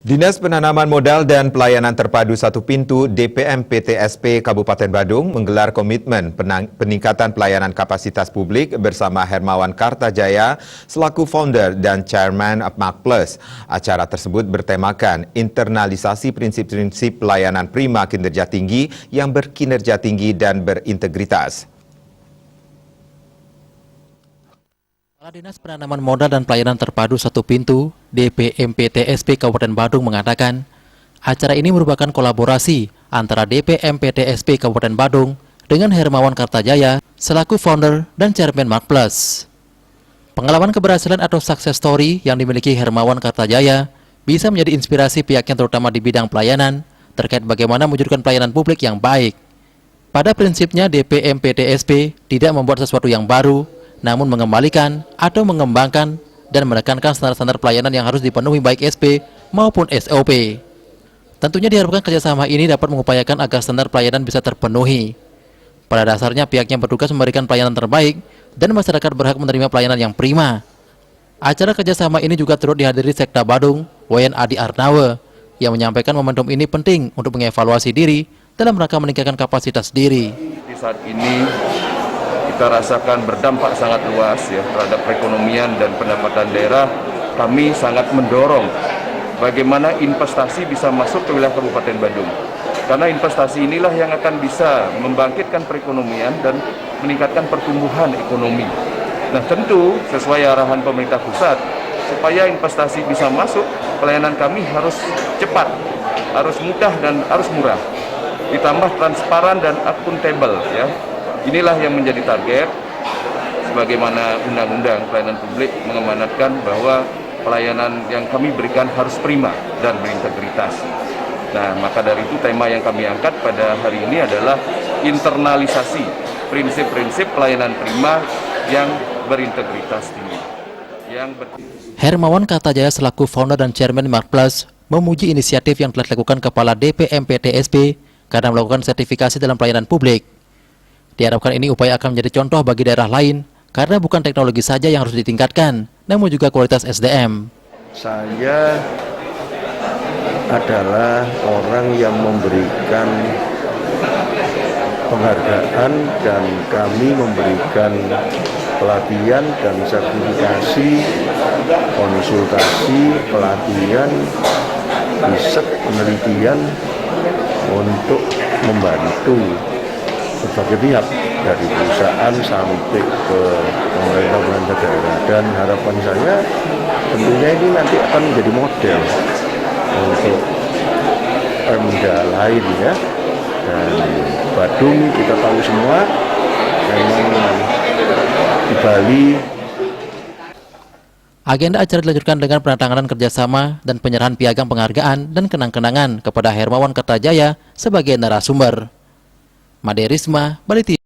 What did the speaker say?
Dinas Penanaman Modal dan Pelayanan Terpadu Satu Pintu DPMPTSP Kabupaten Badung menggelar komitmen peningkatan pelayanan kapasitas publik bersama Hermawan Kartajaya selaku founder dan chairman Mark Plus. Acara tersebut bertemakan internalisasi prinsip-prinsip pelayanan prima kinerja tinggi yang berkinerja tinggi dan berintegritas. Kepala Dinas Penanaman Modal dan Pelayanan Terpadu Satu Pintu DPMPTSP Kabupaten Badung mengatakan, acara ini merupakan kolaborasi antara DPMPTSP Kabupaten Badung dengan Hermawan Kartajaya selaku founder dan chairman Mark Plus. Pengalaman keberhasilan atau success story yang dimiliki Hermawan Kartajaya bisa menjadi inspirasi pihaknya terutama di bidang pelayanan terkait bagaimana mewujudkan pelayanan publik yang baik. Pada prinsipnya DPMPTSP tidak membuat sesuatu yang baru, namun mengembalikan atau mengembangkan dan menekankan standar-standar pelayanan yang harus dipenuhi baik SP maupun SOP. Tentunya diharapkan kerjasama ini dapat mengupayakan agar standar pelayanan bisa terpenuhi. Pada dasarnya pihaknya bertugas memberikan pelayanan terbaik dan masyarakat berhak menerima pelayanan yang prima. Acara kerjasama ini juga turut dihadiri Sekda Badung, Wayan Adi Arnawe, yang menyampaikan momentum ini penting untuk mengevaluasi diri dalam rangka meningkatkan kapasitas diri. Di saat ini kita rasakan berdampak sangat luas ya terhadap perekonomian dan pendapatan daerah. Kami sangat mendorong bagaimana investasi bisa masuk ke wilayah Kabupaten Badung. Karena investasi inilah yang akan bisa membangkitkan perekonomian dan meningkatkan pertumbuhan ekonomi. Nah tentu sesuai arahan pemerintah pusat, supaya investasi bisa masuk, pelayanan kami harus cepat, harus mudah dan harus murah. Ditambah transparan dan akuntabel ya. Inilah yang menjadi target, sebagaimana Undang-Undang Pelayanan Publik mengamanatkan bahwa pelayanan yang kami berikan harus prima dan berintegritas. Nah, maka dari itu tema yang kami angkat pada hari ini adalah internalisasi prinsip-prinsip pelayanan prima yang berintegritas tinggi. Hermawan Kartajaya selaku founder dan chairman Mark Plus memuji inisiatif yang telah dilakukan Kepala DPMPTSP karena melakukan sertifikasi dalam pelayanan publik. Diharapkan ini upaya akan menjadi contoh bagi daerah lain karena bukan teknologi saja yang harus ditingkatkan, namun juga kualitas SDM. Saya adalah orang yang memberikan penghargaan dan kami memberikan pelatihan dan sertifikasi, konsultasi, pelatihan, riset, penelitian untuk membantu berbagai pihak dari perusahaan sampai ke pemerintah daerah, dan harapan saya tentunya ini nanti akan menjadi model untuk Pemda lain ya. Dan Badung kita tahu semua memang di Bali. Agenda acara dilanjutkan dengan penandatanganan kerjasama dan penyerahan piagam penghargaan dan kenang-kenangan kepada Hermawan Kartajaya sebagai narasumber. Made Risma, Bali TV.